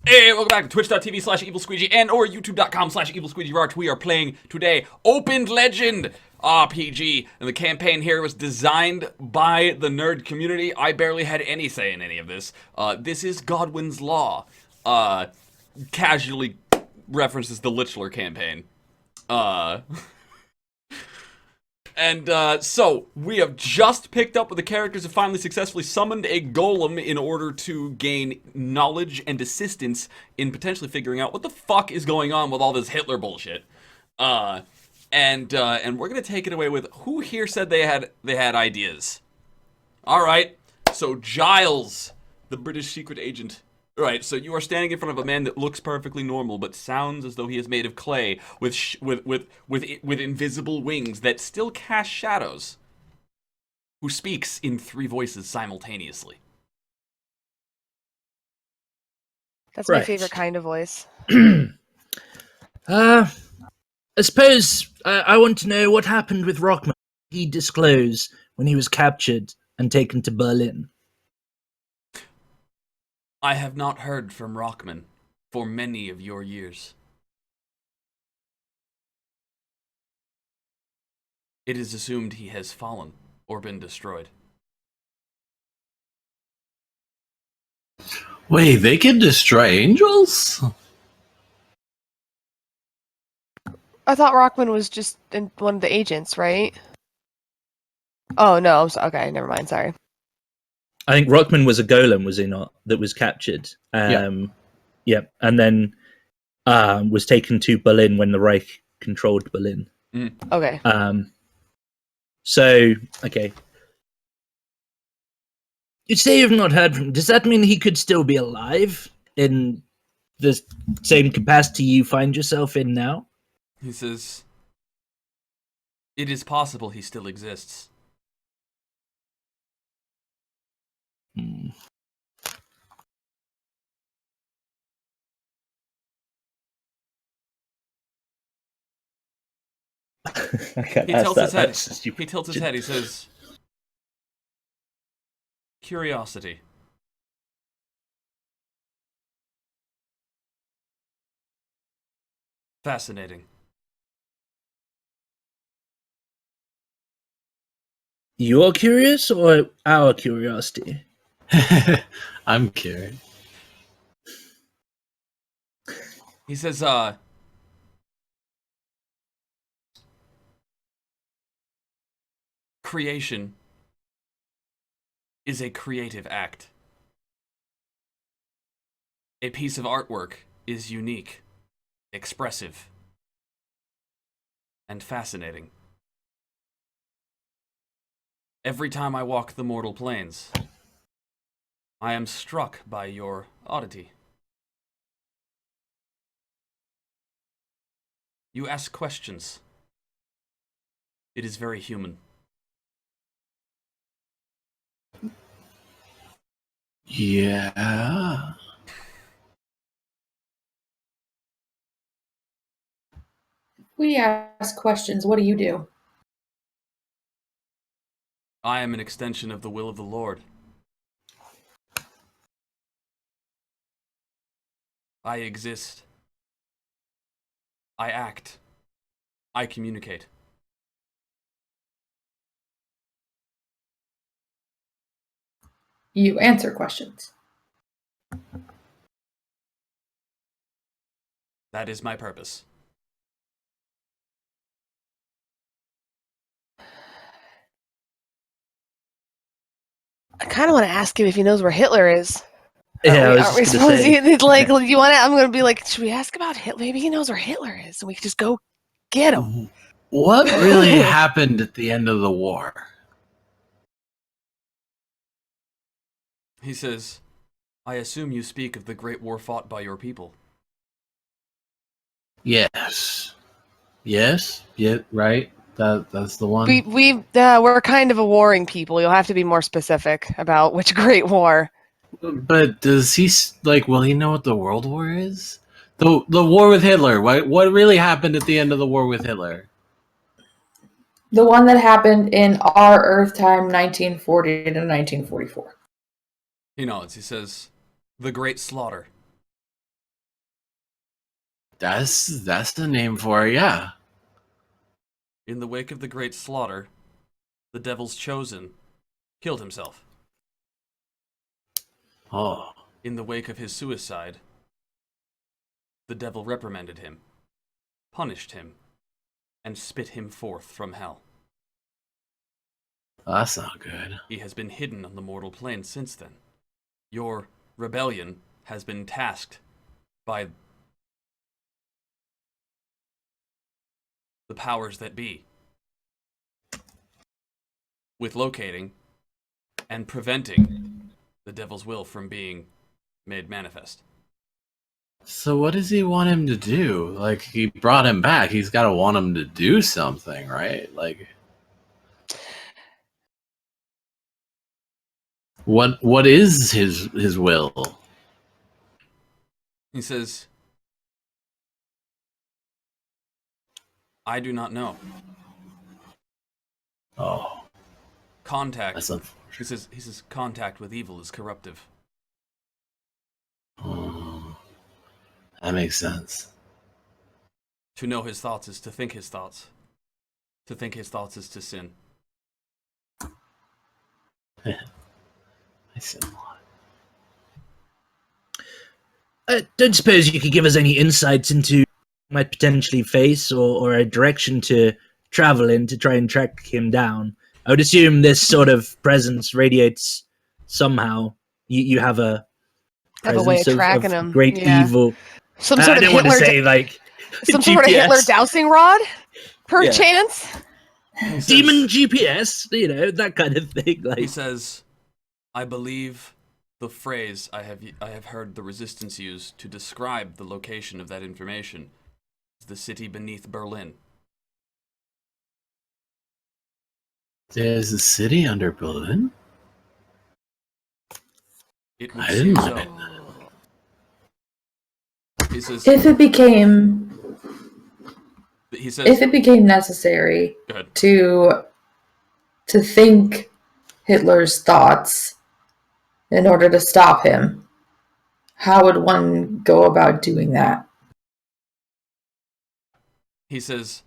Hey, welcome back to twitch.tv/EvilSqueegee and or youtube.com/EvilSqueegee. We are playing today Opened Legend RPG, and the campaign here was designed by the nerd community. I barely had any say in any of this. This is Godwin's Law. Casually references the Lichler campaign. So, we have just picked up with the characters have finally successfully summoned a golem in order to gain knowledge and assistance in potentially figuring out what the fuck is going on with all this Hitler bullshit. And we're gonna take it away with who here said they had ideas. Alright, so Giles, the British secret agent. Right, so you are standing in front of a man that looks perfectly normal, but sounds as though he is made of clay with invisible wings that still cast shadows. Who speaks in 3 voices simultaneously. That's my favorite kind of voice. I suppose I want to know what happened with Rockman. He disclosed when he was captured and taken to Berlin. I have not heard from Rockman for many of your years. It is assumed he has fallen or been destroyed. Wait, they can destroy angels? I thought Rockman was just one of the agents, right? Oh, no. Okay, never mind. Sorry. I think Rockman was a golem, was he not? That was captured. And then was taken to Berlin when the Reich controlled Berlin. Okay. Okay. You say you've not heard from him. Does that mean he could still be alive in the same capacity you find yourself in now? He says, it is possible he still exists. He tilts his head. He tilts his head. He says, curiosity. Fascinating. You're curious or our curiosity? I'm curious. He says, creation is a creative act. A piece of artwork is unique, expressive, and fascinating. Every time I walk the mortal planes, I am struck by your oddity. You ask questions. It is very human. Yeah. We ask questions. What do you do? I am an extension of the will of the Lord. I exist. I act. I communicate. You answer questions. That is my purpose. I kind of want to ask him if he knows where Hitler is. Yeah, Aren't we supposed to? Like, you want to? I'm going to be like, should we ask about Hitler? Maybe he knows where Hitler is, and we could just go get him. What really happened at the end of the war? He says, I assume you speak of the great war fought by your people. Yes. Yes. Yeah. Right. That's the one. We're kind of a warring people. You'll have to be more specific about which great war. But does he will he know what the World War is? The war with Hitler. What really happened at the end of the war with Hitler? The one that happened in our Earth time, 1940 to 1944. He nods. He says, the great slaughter. That's the name for it, yeah. In the wake of the great slaughter, the devil's chosen killed himself. Oh. In the wake of his suicide, the devil reprimanded him, punished him, and spit him forth from hell. That's not good. He has been hidden on the mortal plane since then. Your rebellion has been tasked by the powers that be with locating and preventing the devil's will from being made manifest. So what does he want him to do? Like, he brought him back. He's got to want him to do something, right? Like, what is his will? He says, I do not know. Oh, Contact. that's unfortunate. He says contact with evil is corruptive. Oh, that makes sense. To know his thoughts is to think his thoughts. To think his thoughts is to sin. I sin a lot. Don't suppose you could give us any insights into might potentially face or a direction to travel in to try and track him down. I would assume this sort of presence radiates somehow. You have a way of presence tracking him. great Yeah. evil. Some I sort of don't want to Hitler, say like some sort of Hitler GPS. dowsing rod, perchance. He says, Demon GPS, that kind of thing. He Like, says, I believe the phrase I have heard the resistance use to describe the location of that information is the city beneath Berlin. There's a city under Berlin? It would I didn't seem know so. that. He says, If it became necessary go ahead. to think Hitler's thoughts in order to stop him, how would one go about doing that? He says,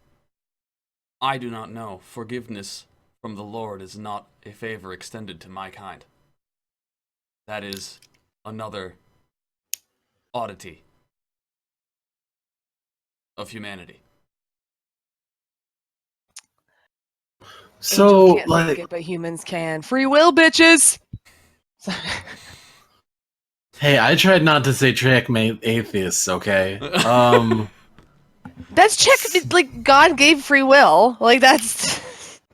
I do not know. Forgiveness from the Lord is not a favor extended to my kind. That is another oddity of humanity. Angels So, can't like, make it, but humans can. Free will, bitches. hey, I tried not to say checkmate atheists, okay? That's like God gave free will. Like that's.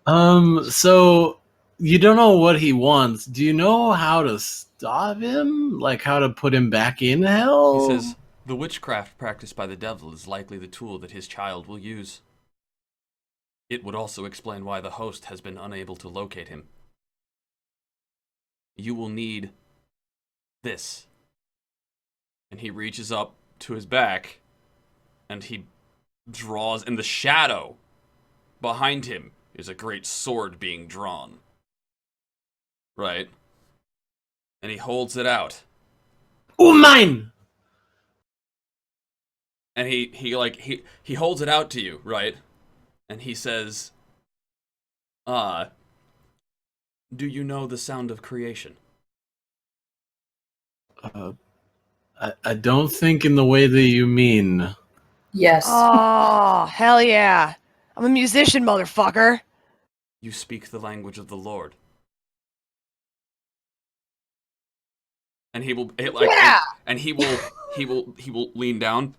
So you don't know what he wants. Do you know how to stop him? Like how to put him back in hell? He says, the witchcraft practiced by the devil is likely the tool that his child will use. It would also explain why the host has been unable to locate him. You will need this. And he reaches up to his back, and he draws, in the shadow behind him is a great sword being drawn. Right? And he holds it out. Oh, mine! And he holds it out to you, right? And he says, do you know the sound of creation? I don't think in the way that you mean. Yes. Oh hell yeah! I'm a musician, motherfucker. You speak the language of the Lord. And he will he will lean down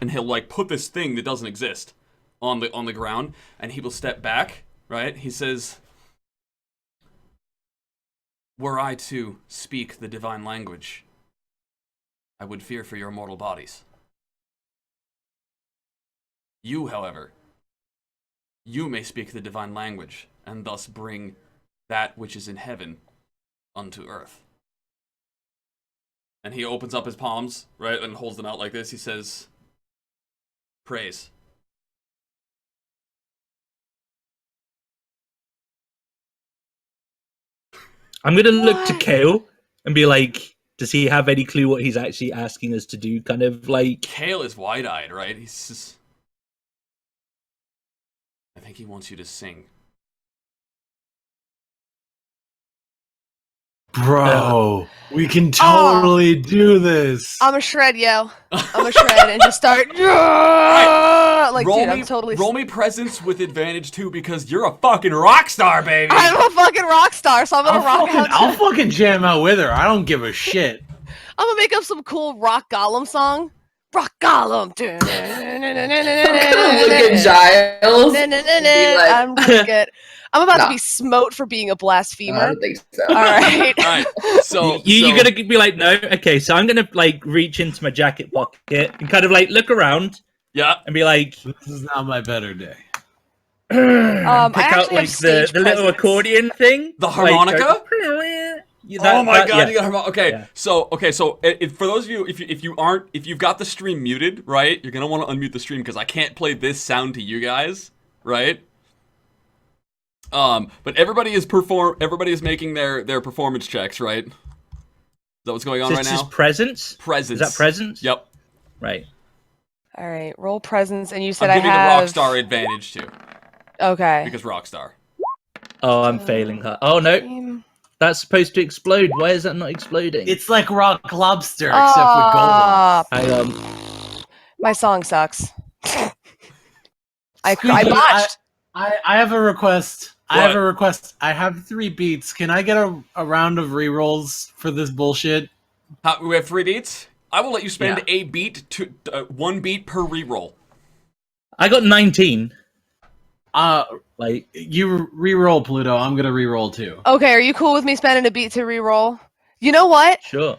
and he'll like put this thing that doesn't exist on the ground, and he will step back, right? He says, were I to speak the divine language, I would fear for your mortal bodies. You, however, you may speak the divine language, and thus bring that which is in heaven unto earth. And he opens up his palms, right, and holds them out like this. He says, praise. I'm gonna look to What? Kale and be like, Does he have any clue what he's actually asking us to do? Kind of like... Kale is wide-eyed, right? He's just... I think he wants you to sing. Bro, we can totally do this. I'm a shred, yo. I'm a shred and just start. Like, dude, I'm totally. Roll me presence with advantage too, because you're a fucking rock star, baby. I'm a fucking rock star, so I'm gonna rock out. I'll fucking jam out with her. I don't give a shit. I'm gonna make up some cool rock golem song. Rock golem. I'm gonna look at Giles. I'm gonna get. I'm about to be smote for being a blasphemer. I don't think so. All right. All right. So you're gonna be like, no, okay. So I'm gonna like reach into my jacket pocket and kind of like look around. Yeah. And be like, this is not my better day. Pick out like the little accordion thing, the harmonica. Like, oh my god, yeah. you got harmonica. Okay, yeah. so for those of you, if you've got the stream muted, right, you're gonna want to unmute the stream because I can't play this sound to you guys, right? But everybody is making their performance checks, right? Is that what's going on right now? This is presence. Presence. Is that presence? Yep. Right. All right. Roll presence, and you said I'm I giving have the Rockstar advantage too. Okay. Because Rockstar. Oh, I'm failing her. Oh no, that's supposed to explode. Why is that not exploding? It's like Rock Lobster, except with gold. Hang on. My song sucks. I Squeegee, botched. I have a request. I have a request. I have 3 beats. Can I get a round of rerolls for this bullshit? We have 3 beats. I will let you spend a beat to 1 beat per reroll. I got 19. Like you re-roll Pluto. I'm gonna re-roll too. Okay, are you cool with me spending a beat to re-roll? You know what? Sure.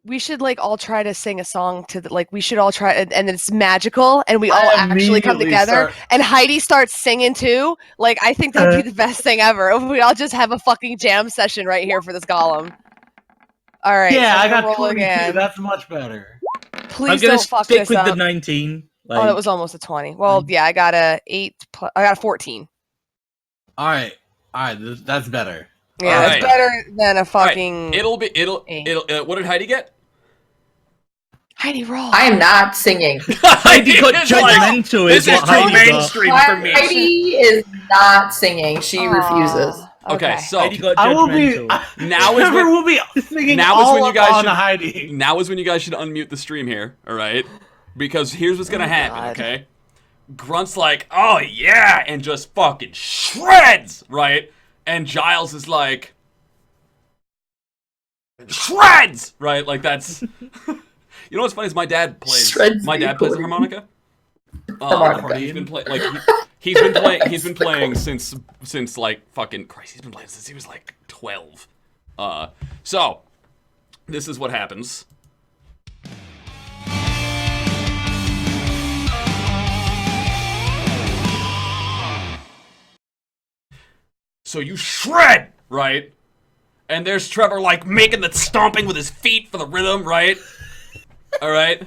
We should like all try to sing a song to we should all try and it's magical and we all actually come together and Heidi starts singing too. Like I think that'd be the best thing ever. If we all just have a fucking jam session right here for this golem. All right. Yeah, so I got 22. again. That's much better. Please I'm gonna don't fuck stick this with up. the 19. Oh, that was almost a 20. Well, yeah, I got a 8. I got a 14. All right. That's better. Yeah, that's better than a fucking. Right. It'll what did Heidi get? Heidi, roll. I am not singing. Heidi got judgmental. This is too mainstream for me. Heidi is not singing. She refuses. Okay, so Heidi got I will be. judgmental. now is when will be singing now is all when you guys on should Heidi. Now is when you guys should unmute the stream here. All right, because here's what's gonna happen. God. Okay, Grunt's like, oh yeah, and just fucking shreds, right? And Giles is like, shreds, right? Like that's. You know what's funny is my dad plays. My dad plays the harmonica. He's been playing like he's been playing since like fucking Christ. He's been playing since he was like 12. So this is what happens. So you shred, right? And there's Trevor like making the stomping with his feet for the rhythm, right? All right.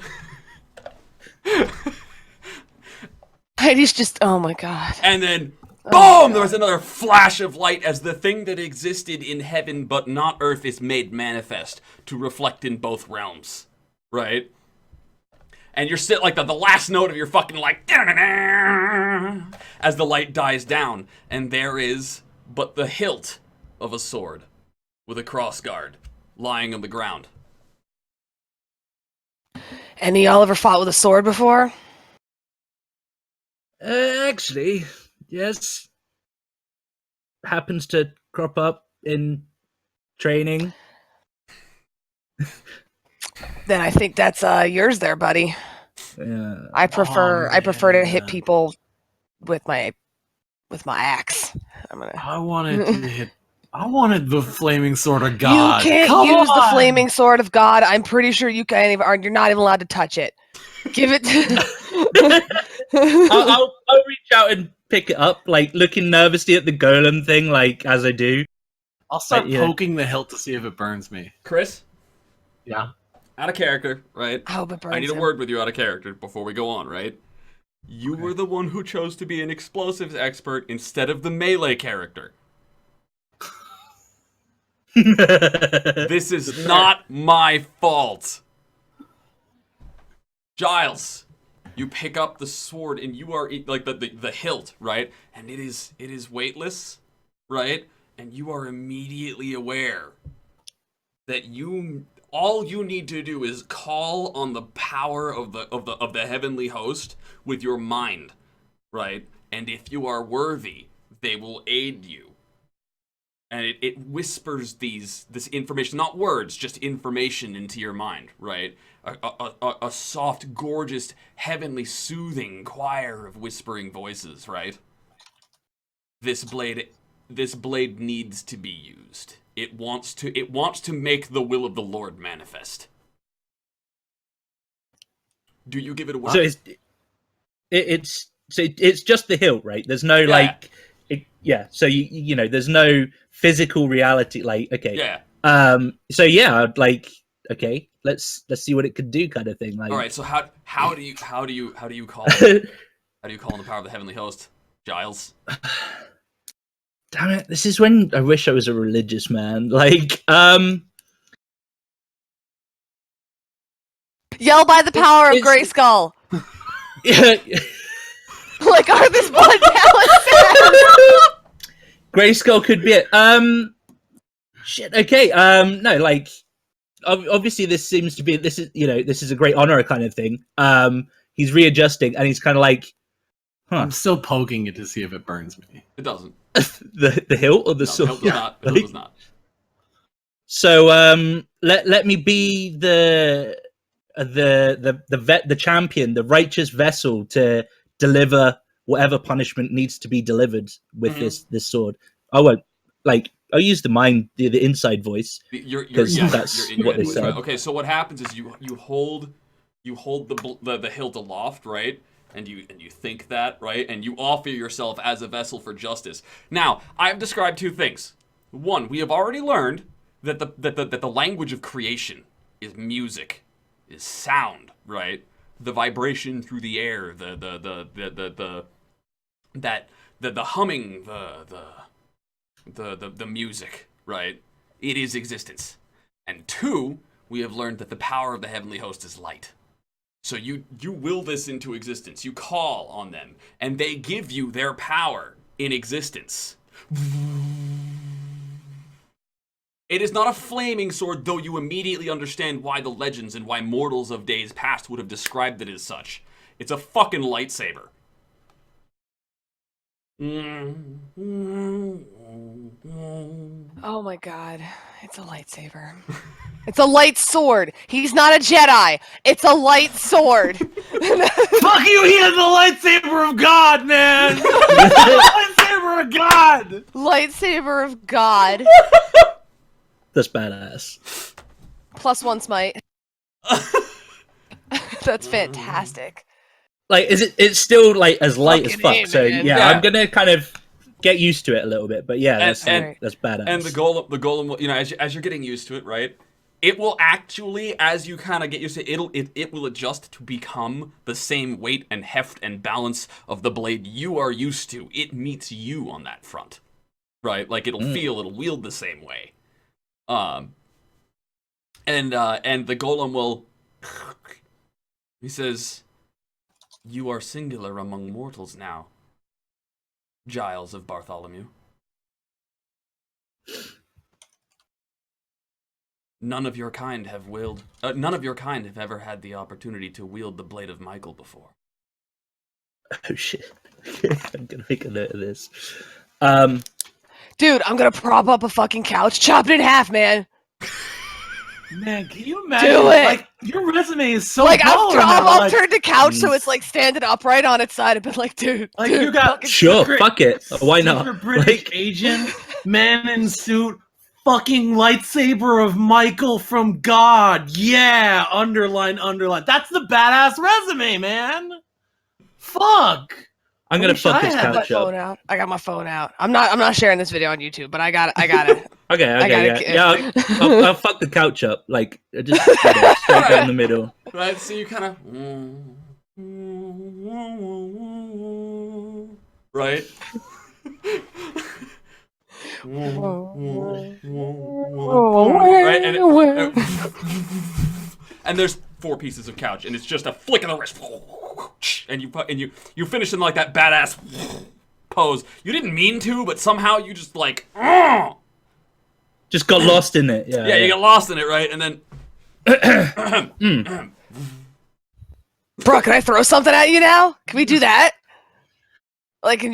Heidi's just, oh my god. And then, boom! There was another flash of light as the thing that existed in heaven but not earth is made manifest to reflect in both realms, right? And you're still like the last note of your fucking like as the light dies down, and there is but the hilt of a sword with a crossguard lying on the ground. Any y'all ever fought with a sword before? Actually, yes. Happens to crop up in training. Then I think that's yours there, buddy. Yeah. I prefer to hit people with my axe. I wanted the flaming sword of God. You can't use the flaming sword of God. I'm pretty sure you can't even. You're not even allowed to touch it. Give it to. I'll reach out and pick it up, like looking nervously at the golem thing, like as I do. I'll start poking the hilt to see if it burns me. Chris? Yeah? Out of character, right? I hope it burns I need a him. word with you out of character before we go on, right? You were the one who chose to be an explosives expert instead of the melee character. This is not my fault. Giles, you pick up the sword and you are like the hilt, right? And it is weightless, right? And you are immediately aware that all you need to do is call on the power of the heavenly host with your mind, right? And if you are worthy, they will aid you. And it whispers this information, not words, just information into your mind, right? A soft, gorgeous, heavenly, soothing choir of whispering voices, right? This blade needs to be used. It wants to make the will of the Lord manifest. Do you give it away? So it's just the hilt, right? There's no So you know, there's no physical reality. Like, okay, yeah. So yeah, like, okay, let's see what it could do, kind of thing. Like, all right. So how do you call how do you call on the power of the heavenly host, Giles? Damn it! This is when I wish I was a religious man. Like, Yell by the power of Grayskull. yeah. Like, are this blood talents? Grayskull could be it. Shit. Okay. No, like, obviously this seems to be this is a great honor kind of thing. He's readjusting and he's kind of like, huh. I'm still poking it to see if it burns me. It doesn't. the hilt or the sword? The hilt does not. The hilt does not. So let me be the champion, the righteous vessel to deliver whatever punishment needs to be delivered with this sword. I won't, like, I'll use the inside voice, because that's what they said. Right. Okay, so what happens is you hold the hilt aloft, right? And you think that, right? And you offer yourself as a vessel for justice. Now, I've described two things. One, we have already learned that the language of creation is music, is sound, right? The vibration through the air, the humming, the music, right? It is existence. And two, we have learned that the power of the heavenly host is light. So you will this into existence. You call on them, and they give you their power in existence. It is not a flaming sword, though you immediately understand why the legends and why mortals of days past would have described it as such. It's a fucking lightsaber. Oh my god, it's a lightsaber. It's a light sword. He's not a Jedi. It's a light sword. Fuck you, he has the lightsaber of God, man! Lightsaber of God! Lightsaber of God. That's badass. +1 smite. That's fantastic. Like, it's still like as light as fuck. A, so yeah, I'm gonna kind of get used to it a little bit. But yeah, that's badass. And the golem, you know, as you're getting used to it, right? It will actually, as you kind of get used to it, it will adjust to become the same weight and heft and balance of the blade you are used to. It meets you on that front, right? Like it'll wield the same way. And the golem will. He says, "You are singular among mortals now, Giles of Bartholomew. None of your kind have ever had the opportunity to wield the blade of Michael before." Oh shit! I'm gonna make a note of this. Dude, I'm gonna prop up a fucking couch, chop it in half, man. Man, can you imagine? Do it! Like, your resume is so like, baller I'll turn the couch so it's like standing upright on its side. I've been like, dude, you got sure, fuck it. Why not? British Asian man in suit, fucking lightsaber of Michael from God. Yeah, underline. That's the badass resume, man. Fuck. I'm gonna fuck this couch up. I got my phone out. I'm not sharing this video on YouTube, but I got it. Okay, yeah. I'll fuck the couch up, like just straight down the middle. Right, so you kind of, right? right? And there's 4 pieces of couch, and it's just a flick of the wrist, and you finish in like that badass pose. You didn't mean to, but somehow you just like, just got lost in it. Yeah, yeah, you get lost in it, right? And then, Bro, can I throw something at you now? Can we do that? Like, can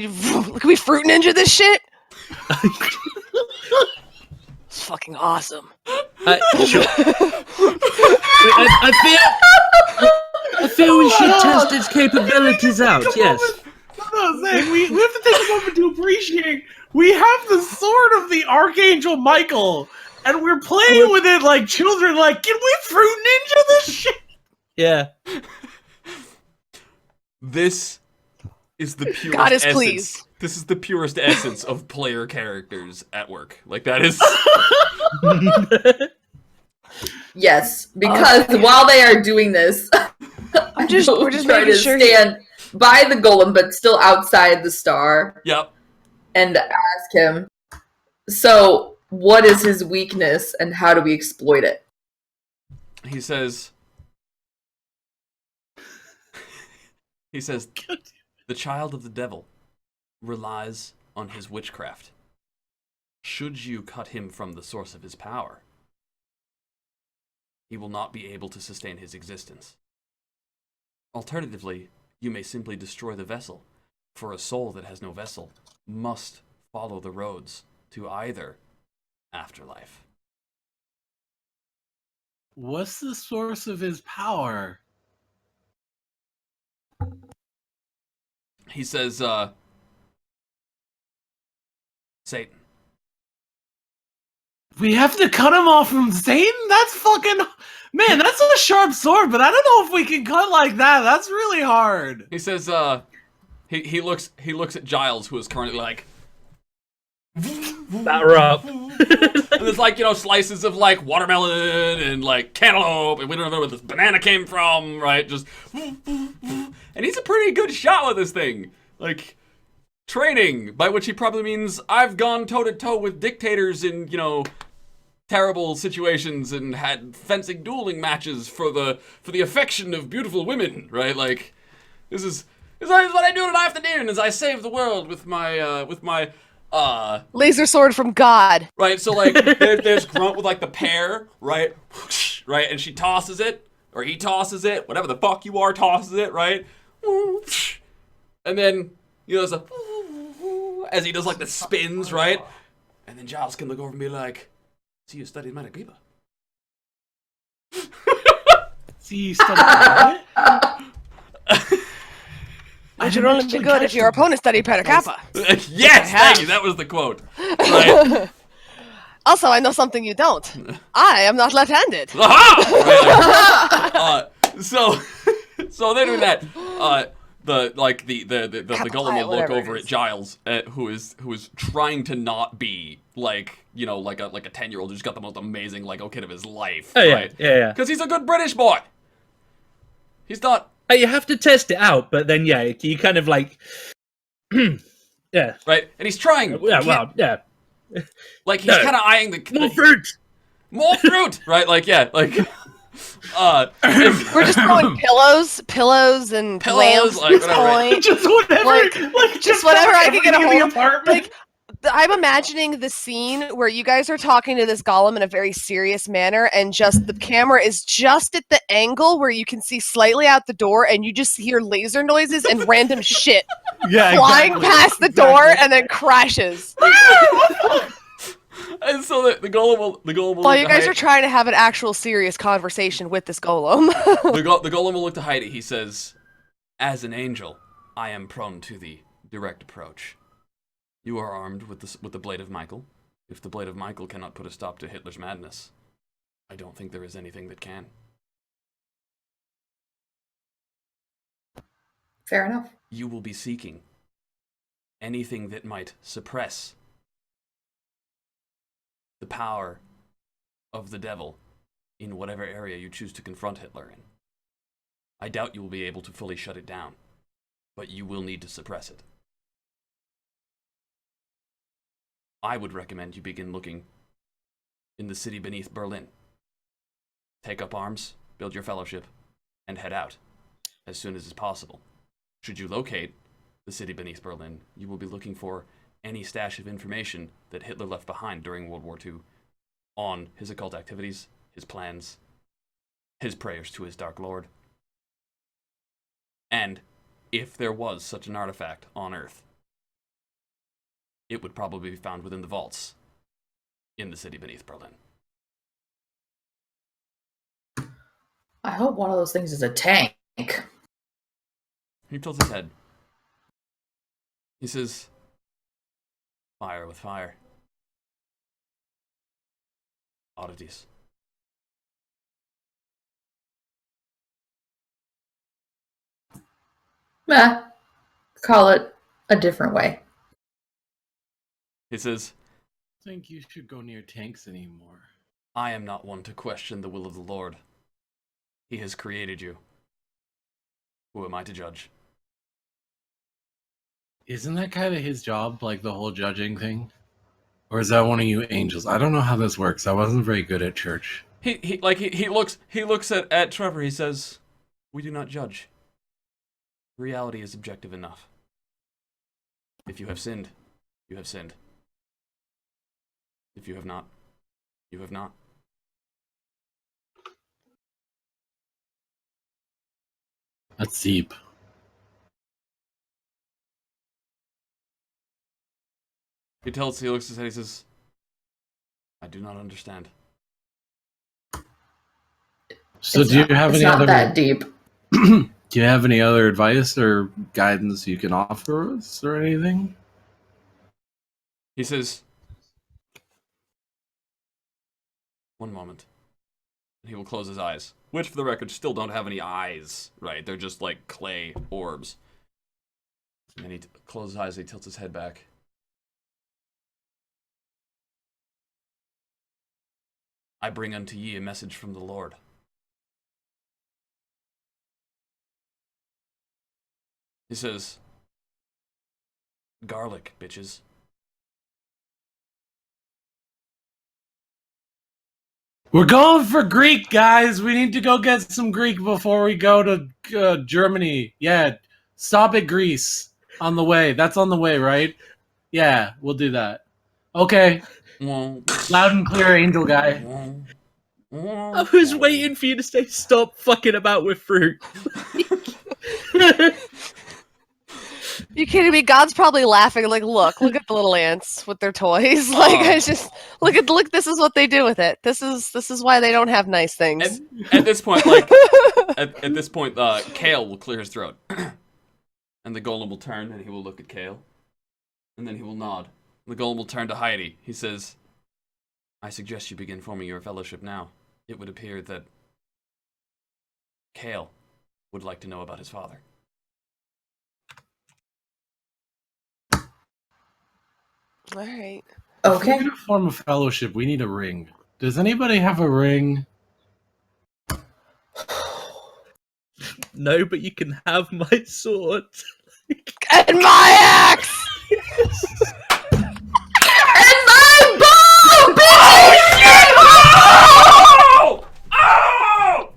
we fruit ninja this shit? It's fucking awesome. Sure. I feel we should test its capabilities out. Yes. We have to take a moment to appreciate we have the sword of the Archangel Michael, and we're playing with it like children. Like, can we fruit ninja this shit? Yeah. This is the purest God is essence. pleased. This is the purest essence of player characters at work. Like, that is... Yes, because while they are doing this, we're just trying to making sure stand by the golem, but still outside the star, Yep. and ask him, so what is his weakness and how do we exploit it? He says, the child of the devil relies on his witchcraft. Should you cut him from the source of his power, he will not be able to sustain his existence. Alternatively, you may simply destroy the vessel, for a soul that has no vessel must follow the roads to either afterlife. What's the source of his power? He says, Satan. We have to cut him off from Satan? That's fucking... Man, that's a sharp sword, but I don't know if we can cut like that. That's really hard. He says, he looks at Giles, who is currently like... Batter up. And there's like, slices of like watermelon and like cantaloupe, and we don't know where this banana came from, right? Just... And he's a pretty good shot with this thing. Like, training, by which he probably means I've gone toe-to-toe with dictators in, terrible situations and had fencing dueling matches for the affection of beautiful women, right? Like, this is what I do in an afternoon as I save the world with my laser sword from God. right. So like, there's Grunt with like the pear, right, right, and she tosses it, or he tosses it, whatever the fuck you are, tosses it, right, and then there's a as he does like the spins, right, and then Giles can look over and be like, "See, you studied Metacriba." See, you studied what? Which would only be good if your opponent studied Peta Kappa. Yes, thank you. That was the quote. Right. Also, I know something you don't. I am not left-handed. Aha! So they're doing that. The golem will look over at Giles, who is trying to not be like like a 10-year-old who's got the most amazing Lego kit of his life. Oh, yeah, right? yeah. Because he's a good British boy. He's not. You have to test it out, but then you kind of like, yeah, Right, and he's trying. yeah, well, yeah. Like he's kind of eyeing the More fruit. right? Like like. We're just throwing pillows and lamps like, at this point. Just whatever, just whatever I can get a everything in hold the of. apartment. Like, I'm imagining the scene where you guys are talking to this golem in a very serious manner, and just the camera is just at the angle where you can see slightly out the door, and you just hear laser noises and random shit flying past the door, and then crashes. And so the golem will While look you to guys Heidi. are trying to have an actual serious conversation with this golem. The golem will look to Heidi. He says, "As an angel, I am prone to the direct approach. You are armed with the blade of Michael. If the blade of Michael cannot put a stop to Hitler's madness, I don't think there is anything that can." Fair enough. You will be seeking anything that might suppress the power of the devil in whatever area you choose to confront Hitler in. I doubt you will be able to fully shut it down, but you will need to suppress it. I would recommend you begin looking in the city beneath Berlin. Take up arms, build your fellowship, and head out as soon as is possible. Should you locate the city beneath Berlin, you will be looking for any stash of information that Hitler left behind during World War II on his occult activities, his plans, his prayers to his Dark Lord. And if there was such an artifact on Earth, it would probably be found within the vaults in the city beneath Berlin. I hope one of those things is a tank. He tilts his head. He says, fire with fire. Oddities. Meh. Call it a different way. He says, I think you should go near tanks anymore. I am not one to question the will of the Lord. He has created you. Who am I to judge? Isn't that kind of his job, like the whole judging thing? Or is that one of you angels? I don't know how this works. I wasn't very good at church. He looks at Trevor. He says, we do not judge. Reality is objective enough. If you have sinned, you have sinned. If you have not, you have not. That's deep. He looks at his head, he says, I do not understand. So do you have any other... It's not that deep. Do you have any other advice or guidance you can offer us or anything? He says, one moment. He will close his eyes, which for the record still don't have any eyes, right? They're just like clay orbs. And he closes his eyes, he tilts his head back. I bring unto ye a message from the Lord. He says, garlic, bitches. We're going for Greek, guys. We need to go get some Greek before we go to Germany. Yeah, stop at Greece on the way. That's on the way, right? Yeah, we'll do that. Okay. Loud and clear, angel guy. I was waiting for you to say stop fucking about with fruit. You kidding me? God's probably laughing. Like, look at the little ants with their toys. Like, I just look. This is what they do with it. This is why they don't have nice things. At this point, like, at this point, Kale will clear his throat, and the golem will turn and he will look at Kale, and then he will nod. The golem will turn to Heidi. He says, "I suggest you begin forming your fellowship now. It would appear that Kale would like to know about his father." All right. If Okay. we're gonna form a fellowship, we need a ring. Does anybody have a ring? No, but you can have my sword. And my axe. And my bow, bitch! Oh! Oh!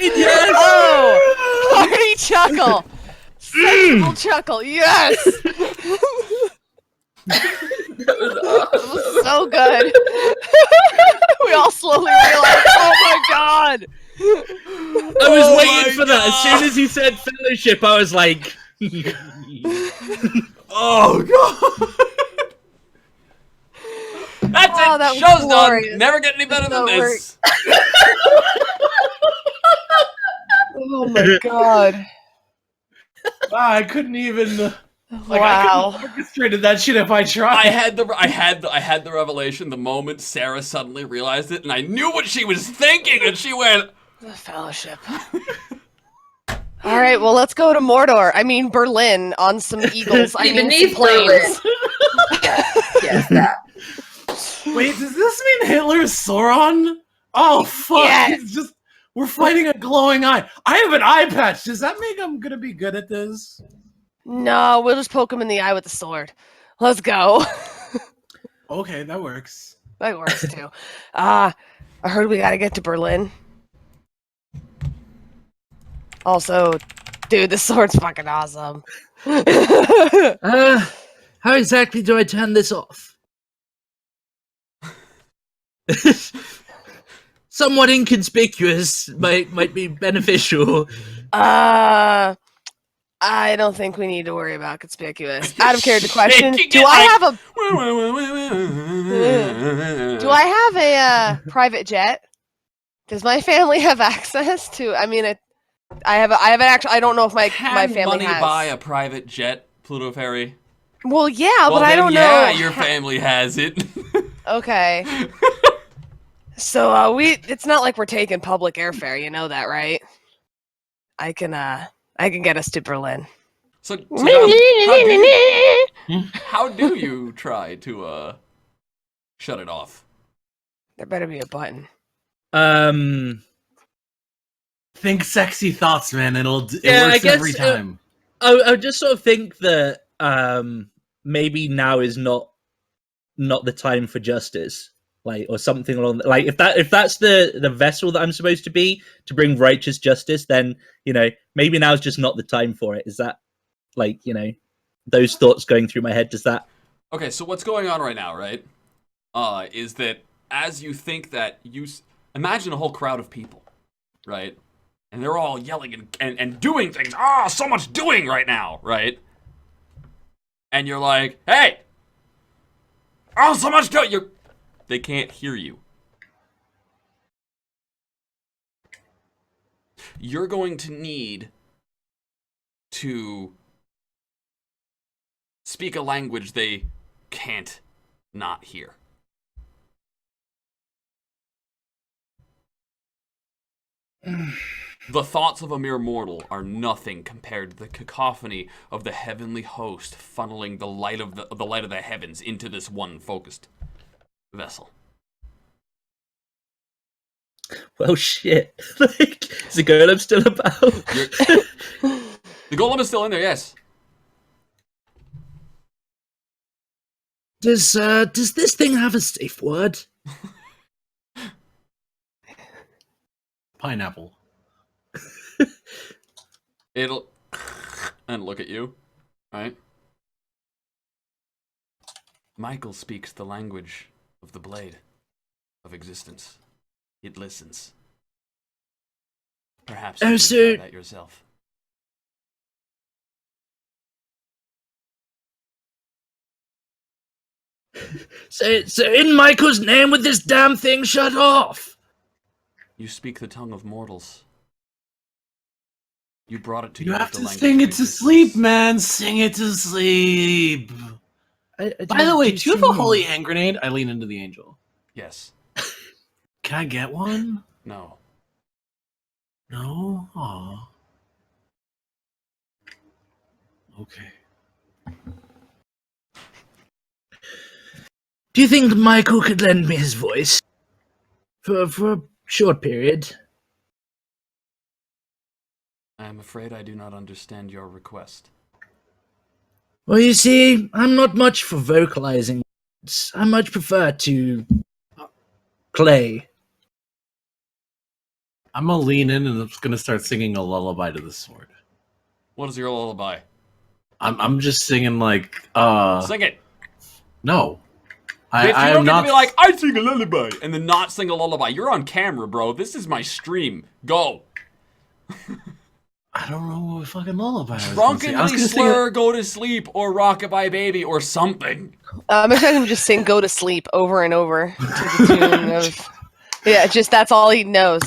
Yes! Oh, party chuckle. Sensible chuckle. Yes. That was awesome. It was so good. We all slowly realized, oh my god. I was waiting for that. As soon as he said fellowship, I was like... Oh god! That's Oh, it. that was Show's glorious. done. Never get any better than So this. Oh my god. I couldn't even. Like, Wow. I couldn't have orchestrated that shit if I tried. I had the revelation the moment Sarah suddenly realized it, and I knew what she was thinking, and she went, The Fellowship. All right, well, let's go to Mordor. I mean, Berlin on some eagles. I mean, Beneath some planes. Yes, that. Wait, does this mean Hitler's Sauron? Oh fuck! Yes. He's just. We're fighting a glowing eye. I have an eye patch. Does that mean I'm gonna be good at this? No, we'll just poke him in the eye with the sword. Let's go. Okay, that works. That works too. I heard we gotta get to Berlin. Also, dude, the sword's fucking awesome. How exactly do I turn this off? Somewhat inconspicuous might be beneficial. I don't think we need to worry about conspicuous. Out of character question: Do I have a private jet? Does my family have access to? I mean, I have an actual. I don't know if my family money has. buy a private jet, Pluto Fairy? Well, yeah, Well, but then, I don't know. yeah, your family has it. Okay. So it's not like we're taking public airfare, you know that, right? I can get us to Berlin. So how do you try to shut it off? There better be a button. Think sexy thoughts, man. It works every time. I just sort of think that maybe now is not the time for justice, like, or something along like if that's the vessel that I'm supposed to be to bring righteous justice, then maybe now is just not the time for it. Is that like those thoughts going through my head? Does that? Okay, so what's going on right now, right? Is that as you think that imagine a whole crowd of people, right? And they're all yelling and doing things. So much doing right now, right? And you're like, hey! So much doing! They can't hear you. You're going to need to speak a language they can't not hear. The thoughts of a mere mortal are nothing compared to the cacophony of the heavenly host funneling the light of the heavens into this one focused vessel. Well, shit. Like, is the golem still about? The golem is still in there, yes. Does this thing have a safe word? Pineapple. It'll and look at you, right? Michael speaks the language of the blade of existence. It listens. Perhaps you can try that yourself. So in Michael's name, would this damn thing shut off? You speak the tongue of mortals. You brought it to You have the to language sing of it to existence. sleep, man. Sing it to sleep. By the way, do you have a holy hand grenade? I lean into the angel. Yes. Can I get one? No. No? Aw. Okay. Do you think Michael could lend me his voice for a short period? I am afraid I do not understand your request. Well, you see, I'm not much for vocalizing. I much prefer to play. I'm gonna lean in and I'm just gonna start singing a lullaby to the sword. What is your lullaby? I'm just singing like Sing it. No. Bitch, you I don't am get not to be like, I sing a lullaby, and then not sing a lullaby. You're on camera, bro. This is my stream. Go. I don't know what fucking lullaby I was Drunkenly gonna sing. slur, go to sleep, or rockabye baby, or something. I'm expecting him to just sing "Go to Sleep" over and over to the tune of. Yeah, just that's all he knows.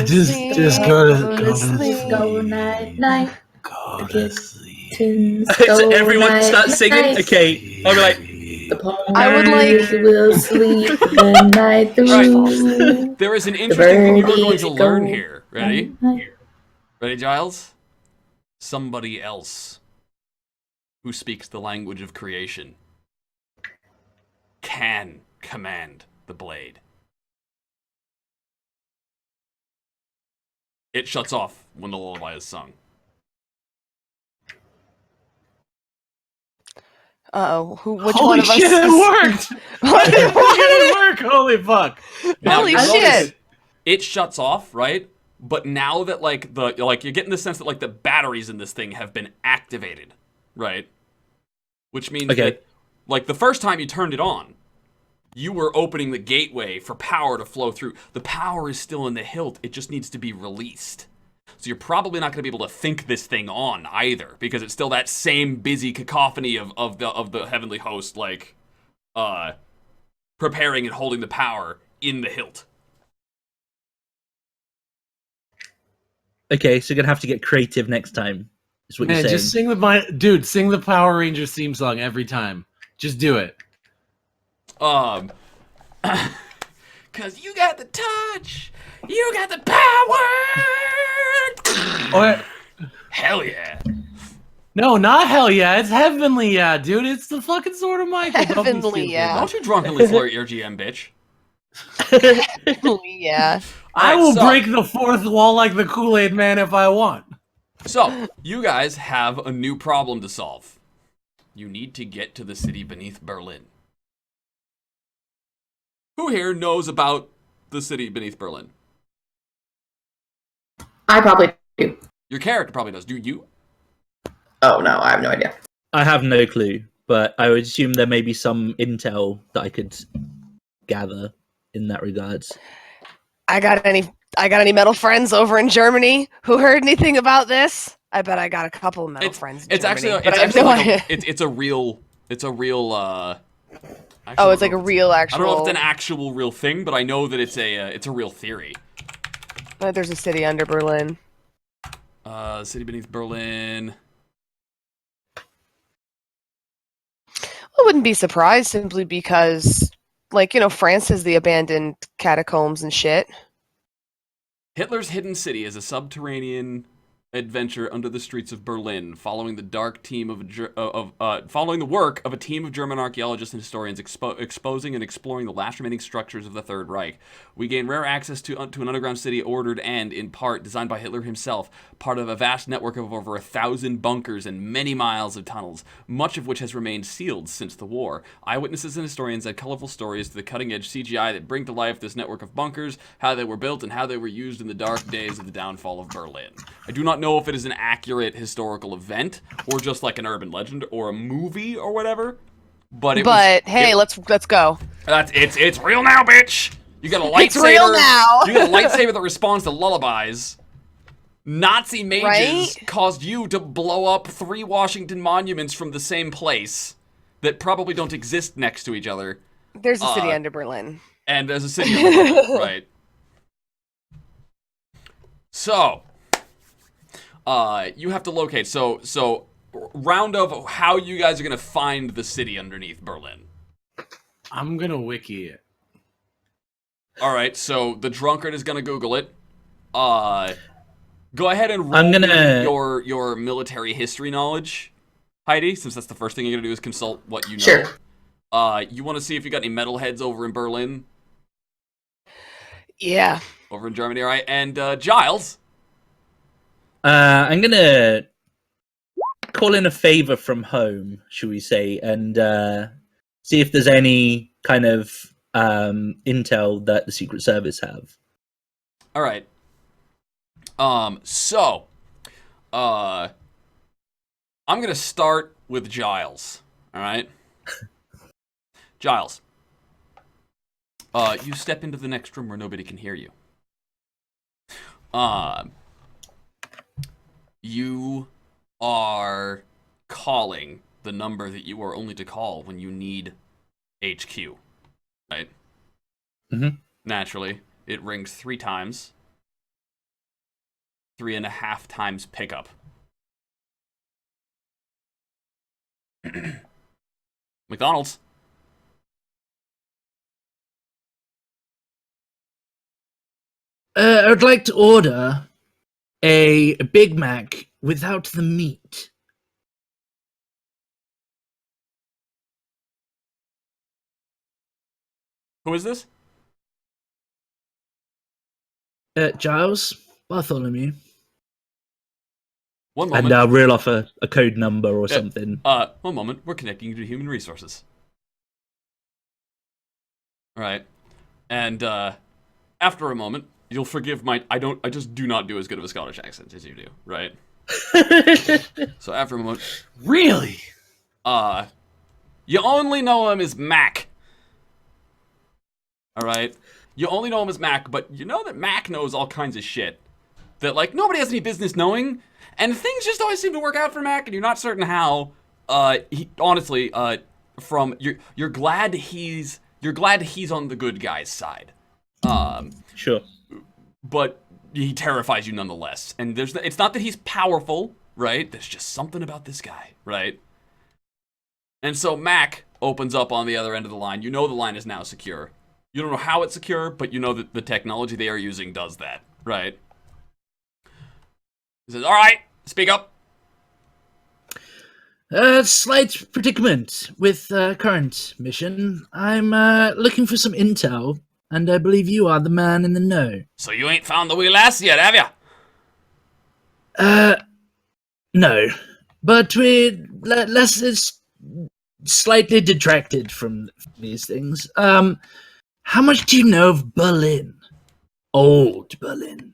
Just go to sleep. Go night night. Go to sleep. So everyone starts singing? Night. Okay, I'll be like, The pony I would like- will sleep the night through. There is an interesting thing you're going birdies to learn go here. Ready? night. Ready, Giles? Somebody else who speaks the language of creation can command the blade. It shuts off when the lullaby is sung. Which Holy one of us? shit, it worked! It worked! Holy fuck! Now, Holy you notice shit. It shuts off, right? But now that you're getting the sense that like the batteries in this thing have been activated, right? Which means that like the first time you turned it on, you were opening the gateway for power to flow through. The power is still in the hilt. It just needs to be released. So you're probably not going to be able to think this thing on either, because it's still that same busy cacophony of the heavenly host, like preparing and holding the power in the hilt. Okay, so you're gonna have to get creative next time. Is what Man, you're saying? just sing sing the Power Rangers theme song every time. Just do it. Cause you got the touch, you got the power. Or, Hell yeah! no, not hell yeah. It's heavenly yeah, dude. It's the fucking Sword of Michael. Don't be Heavenly stupid. yeah. Don't you drunkenly flirt your GM, bitch. Yeah. I Alright, will so- break the fourth wall like the Kool-Aid Man if I want. So, you guys have a new problem to solve. You need to get to the city beneath Berlin. Who here knows about the city beneath Berlin? I probably do. Your character probably does. Do you? Oh no, I have no idea. I have no clue, but I would assume there may be some intel that I could gather in that regards. I got any metal friends over in Germany who heard anything about this? I bet I got a couple of metal friends in It's Germany. actually, but it's I have actually no like idea. it's a real. Oh, it's like a real I actual. don't know if it's an actual real thing, but I know that it's a real theory. There's a city under Berlin. City beneath Berlin. I wouldn't be surprised simply because, France has the abandoned catacombs and shit. Hitler's hidden city is a subterranean adventure under the streets of Berlin, following the work of a team of German archaeologists and historians exposing and exploring the last remaining structures of the Third Reich. We gain rare access to an underground city ordered and, in part, designed by Hitler himself, part of a vast network of over 1,000 bunkers and many miles of tunnels, much of which has remained sealed since the war. Eyewitnesses and historians add colorful stories to the cutting-edge CGI that bring to life this network of bunkers, how they were built, and how they were used in the dark days of the downfall of Berlin. I do not know if it is an accurate historical event or just like an urban legend or a movie or whatever, but let's go. It's real now, bitch. You got a lightsaber. It's real now. You got a lightsaber that responds to lullabies. Nazi mages caused you to blow up 3 Washington monuments from the same place that probably don't exist next to each other. There's a city under Berlin. And there's a city under Berlin, right? So, you have to locate. So round of how you guys are gonna find the city underneath Berlin. I'm gonna wiki it. All right. So the drunkard is gonna Google it. Go ahead and roll your military history knowledge, Heidi, since that's the first thing you're gonna do is consult what you know. Sure. You want to see if you got any metalheads over in Berlin? Yeah. Over in Germany, all right? And Giles. I'm gonna call in a favor from home, should we say, and see if there's any kind of intel that the Secret Service have. All right. I'm gonna start with Giles. All right. Giles. You step into the next room where nobody can hear you. You are calling the number that you are only to call when you need HQ, right? Mm-hmm. Naturally, it rings 3 times. 3.5 times pickup. McDonald's. I'd like to order a Big Mac without the meat. Who is this? Giles Bartholomew. One moment. And I'll reel off a code number or something. One moment. We're connecting you to human resources. All right. And after a moment, you'll forgive my. I just do not do as good of a Scottish accent as you do, right? So after a moment, Really? you only know him as Mac. All right. You only know him as Mac, but you know that Mac knows all kinds of shit that like nobody has any business knowing, and things just always seem to work out for Mac, and you're not certain how. Honestly, from you're glad he's on the good guy's side. Sure. But he terrifies you nonetheless. And it's not that he's powerful, right? There's just something about this guy, right? And so Mac opens up on the other end of the line. You know the line is now secure. You don't know how it's secure, but you know that the technology they are using does that, right? He says, all right, speak up. Slight predicament with current mission. I'm looking for some intel, and I believe you are the man in the know. So you ain't found the wee lass yet, have you? No. But we're less slightly detracted from these things. How much do you know of Berlin? Old Berlin.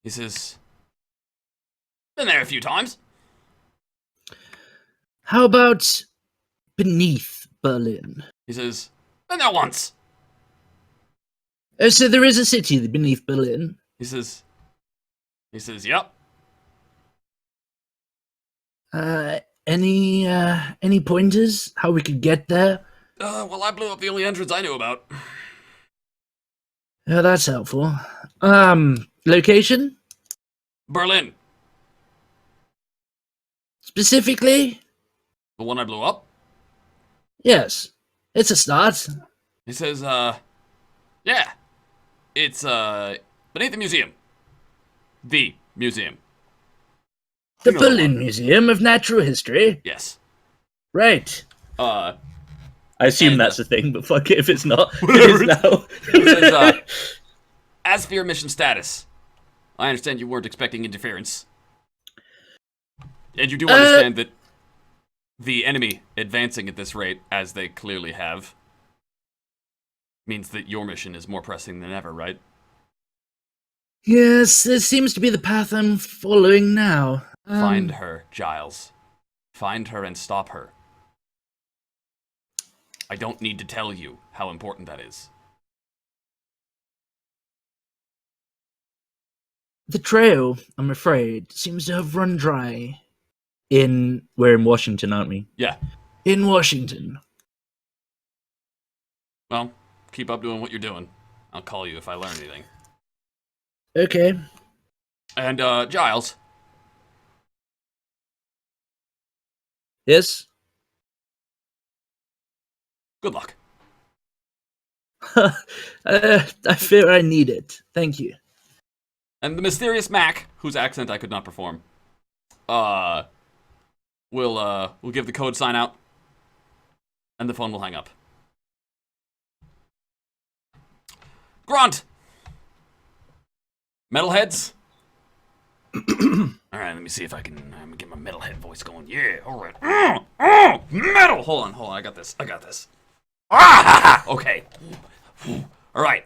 He says, been there a few times. How about beneath Berlin? He says, been there once. Oh, so there is a city beneath Berlin? He says, yep. Any pointers how we could get there? Well, I blew up the only entrance I knew about. Oh, that's helpful. Location? Berlin. Specifically? The one I blew up? Yes. It's a start. He says, yeah. It's, beneath the museum. The museum. The You know Berlin Museum of Natural History? Yes. Right. I assume that's a thing, but fuck it if it's not. It is now. It says, as for your mission status, I understand you weren't expecting interference. And you do understand that the enemy advancing at this rate, as they clearly have, means that your mission is more pressing than ever, right? Yes, this seems to be the path I'm following now. Find her, Giles. Find her and stop her. I don't need to tell you how important that is. The trail, I'm afraid, seems to have run dry. We're in Washington, aren't we? Yeah. In Washington. Well, keep up doing what you're doing. I'll call you if I learn anything. Okay. And, Giles. Yes? Good luck. I fear I need it. Thank you. And the mysterious Mac, whose accent I could not perform, will give the code sign out, and the phone will hang up. Grunt! Metalheads? Alright, let me see if I can get my metalhead voice going. Yeah, alright. Metal! Hold on, I got this. Ah! Okay. Alright.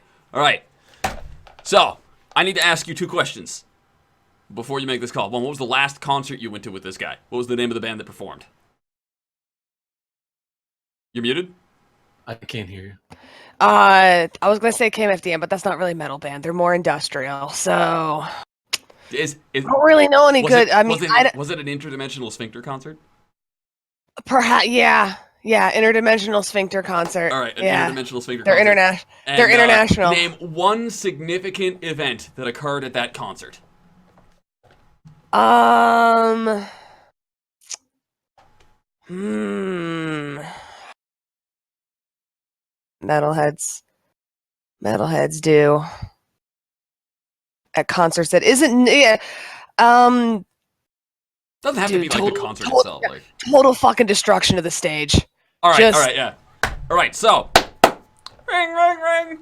So, I need to ask you two questions before you make this call. One, what was the last concert you went to with this guy? What was the name of the band that performed? You're muted? I can't hear you. I was gonna say KMFDM, but that's not really metal band. They're more industrial. So I don't really know any good. Was it an interdimensional sphincter concert? Perhaps, yeah, interdimensional sphincter concert. All right, interdimensional sphincter. They're concert. They're international. Name one significant event that occurred at that concert. Metalheads do at concerts that isn't. Doesn't have to be like the concert itself. Like total fucking destruction of the stage. All right, yeah. All right, so ring.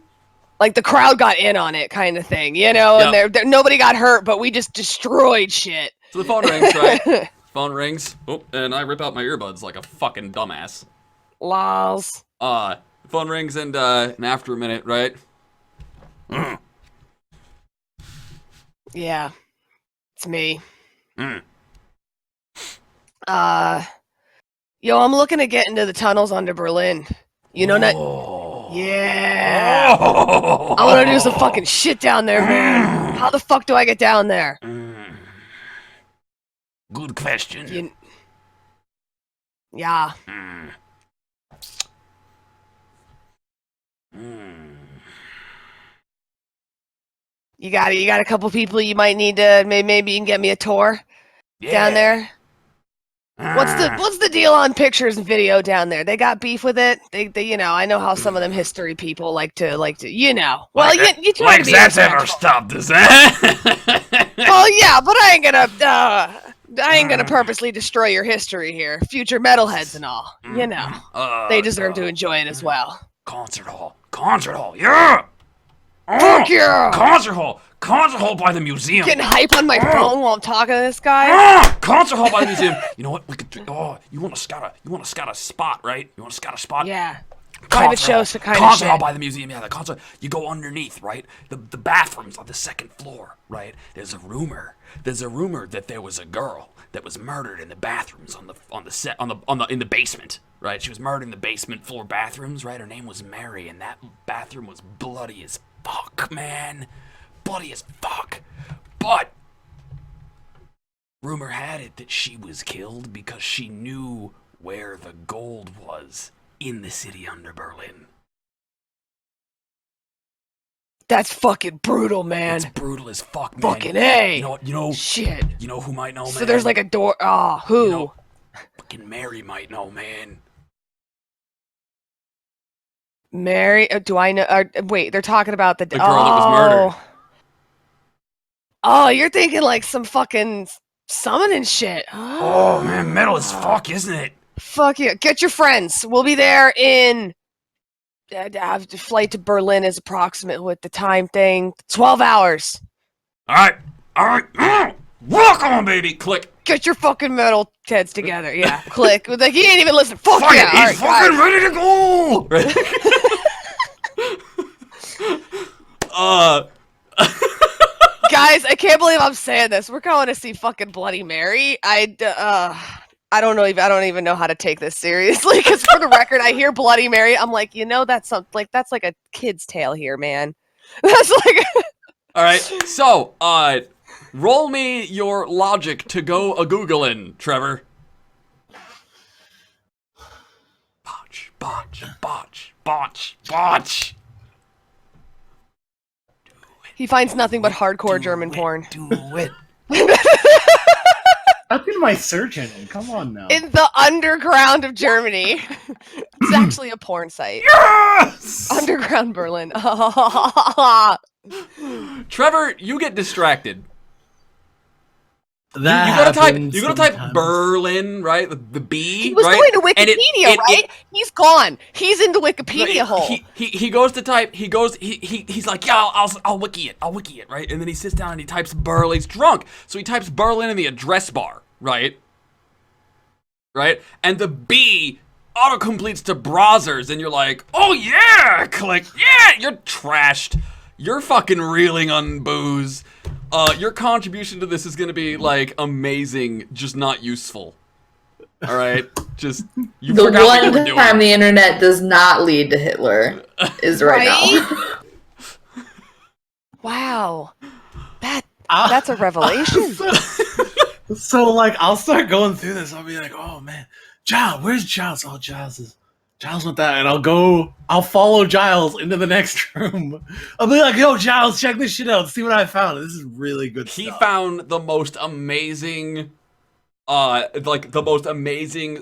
Like the crowd got in on it, kind of thing, you know. Yep. And nobody got hurt, but we just destroyed shit. So the phone rings, right? Phone rings. Oh, and I rip out my earbuds like a fucking dumbass. Lols. Phone rings and after a minute, right? Yeah. It's me. Mm. Yo, I'm looking to get into the tunnels under Berlin. You know that? Yeah. I want to do some fucking shit down there, man. How the fuck do I get down there? Good question. Yeah. You got it. You got a couple people you might need to. Maybe you can get me a tour down there. What's the deal on pictures and video down there? They got beef with it. They you know, I know how some of them history people like to you know. Well, you try to be that's ever stopped us, Well, yeah, but I ain't gonna purposely destroy your history here. Future metalheads and all, you know, they deserve to enjoy it as well. Concert hall, yeah. Fuck yeah! Concert hall by the museum. Getting hype on my phone while I'm talking to this guy. Concert hall by the museum. You know what? We could. You want to scout a spot, right? You want to scout a spot? Yeah. Private shows to kind of concert shit. hall by the museum. Yeah, the concert. You go underneath, right? The bathrooms on the second floor, right? There's a rumor that there was a girl that was murdered in the bathrooms in the basement, right? She was murdered in the basement floor bathrooms, right? Her name was Mary, and that bathroom was bloody as fuck, man. Bloody as fuck. But rumor had it that she was killed because she knew where the gold was in the city under Berlin. That's fucking brutal, man. It's brutal as fuck, man. Fucking A. You know what? You know. Shit. You know who might know, man? So there's like a door. Oh, who? You know, fucking Mary might know, man. Mary? Do I know? Wait, they're talking about the girl that was murdered. Oh, you're thinking like some fucking summoning shit. Oh man, metal as fuck, isn't it? Fuck yeah. Get your friends. We'll be there in... the flight to Berlin is approximate with the time thing. 12 hours. All right. Walk on, baby. Click. Get your fucking metal heads together. Yeah, click. Like, he ain't even listen. Fuck Fuck yeah. it, he's fucking ready to go. Guys, I can't believe I'm saying this. We're going to see fucking Bloody Mary. I don't even know how to take this seriously. Because for the record, I hear Bloody Mary, I'm like, you know, that's like a kid's tale here, man. That's like. All right. So, roll me your logic to go a googling, Trevor. Botch. He finds nothing but hardcore German porn. Do it. How can my search engine? Come on now. In the underground of Germany. It's actually a porn site. Yes! Underground Berlin. Trevor, you get distracted. That You gotta type Berlin, right? The B, He was right? going to Wikipedia, right? He's gone. He's in the Wikipedia hole. He goes to type. He's like, yeah, I'll wiki it, right? And then he sits down and he types Berlin. He's drunk, so he types Berlin in the address bar, right? Right, and the B autocompletes to browsers, and you're like, oh yeah, click, yeah, you're trashed. You're fucking reeling on booze. Your contribution to this is gonna be like amazing, just not useful. All right, just you The forgot what you were one doing. time the internet does not lead to Hitler is right now. Wow, that's a revelation. So like, I'll start going through this. I'll be like, oh man, Giles, where's Giles? Oh, Giles went that, and I'll follow Giles into the next room. I'll be like, yo, Giles, check this shit out. See what I found. This is really good stuff. He found the most amazing,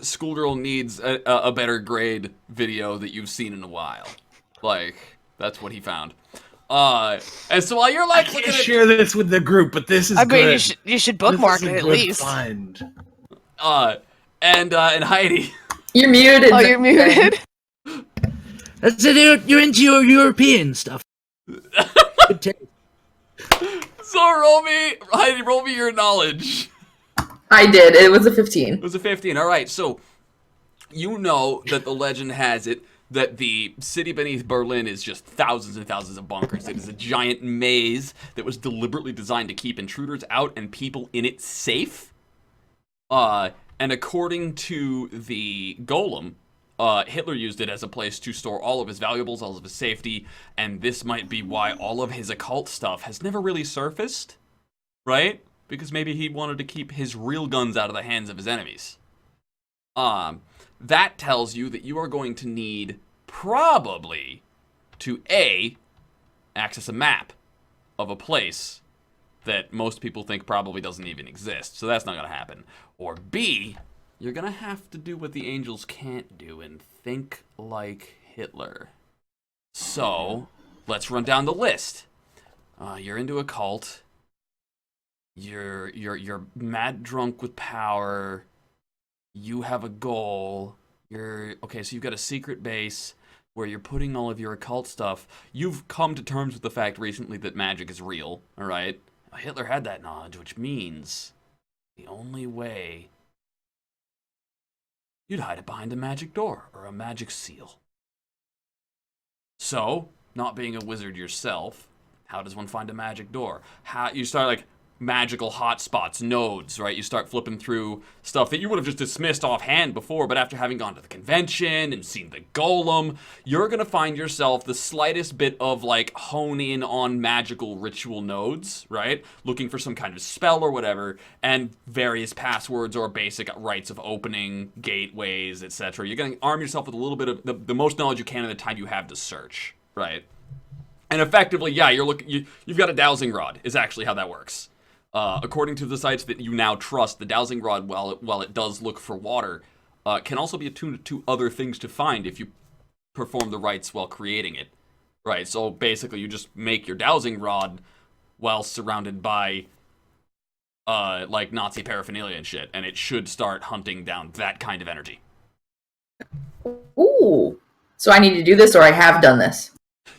schoolgirl needs a better grade video that you've seen in a while. Like, that's what he found. And so while you're like, I can't share this with the group, but this is I mean, good. you should bookmark This is it a at good least. Find. And Heidi. You're muted. Oh, you're muted. That's it. You're into your European stuff. Good taste. So roll me your knowledge. I did. It was a 15. It was a 15. All right, so you know that the legend has it that the city beneath Berlin is just thousands and thousands of bunkers. It is a giant maze that was deliberately designed to keep intruders out and people in it safe. And according to the Golem, Hitler used it as a place to store all of his valuables, all of his safety, and this might be why all of his occult stuff has never really surfaced, right? Because maybe he wanted to keep his real guns out of the hands of his enemies. That tells you that you are going to need probably to A, access a map of a place that most people think probably doesn't even exist. So that's not going to happen. Or B, you're going to have to do what the angels can't do and think like Hitler. So let's run down the list. You're into a cult. You're mad drunk with power. You have a goal. Okay, so you've got a secret base where you're putting all of your occult stuff. You've come to terms with the fact recently that magic is real, all right? Hitler had that knowledge, which means the only way you'd hide it behind a magic door or a magic seal. So, not being a wizard yourself, how does one find a magic door? How you start like magical hotspots, nodes, right? You start flipping through stuff that you would have just dismissed offhand before, but after having gone to the convention and seen the golem, you're gonna find yourself the slightest bit of like hone in on magical ritual nodes, right? Looking for some kind of spell or whatever, and various passwords or basic rites of opening, gateways, etc. You're gonna arm yourself with a little bit of the most knowledge you can in the time you have to search, right? And effectively, yeah, you've got a dowsing rod, is actually how that works. According to the sites that you now trust, the dowsing rod, while it does look for water, can also be attuned to other things to find if you perform the rites while creating it. Right, so basically you just make your dowsing rod while surrounded by, like, Nazi paraphernalia and shit, and it should start hunting down that kind of energy. Ooh. So I need to do this, or I have done this?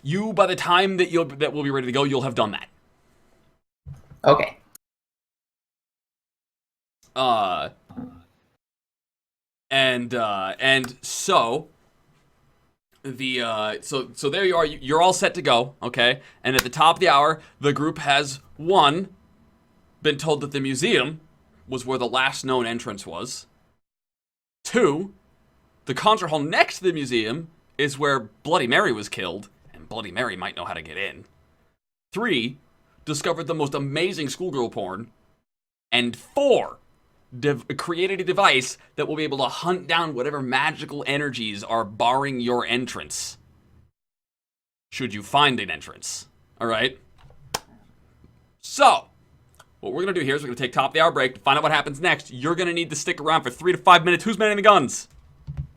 You, by the time that we'll be ready to go, you'll have done that. Okay. So so there you are. You're all set to go, okay? And at the top of the hour, the group has one been told that the museum was where the last known entrance was. 2, the concert hall next to the museum is where Bloody Mary was killed, and Bloody Mary might know how to get in. 3, discovered the most amazing schoolgirl porn. And 4, created a device that will be able to hunt down whatever magical energies are barring your entrance. Should you find an entrance. Alright? So, what we're going to do here is we're going to take top of the hour break to find out what happens next. You're going to need to stick around for 3 to 5 minutes. Who's manning the guns?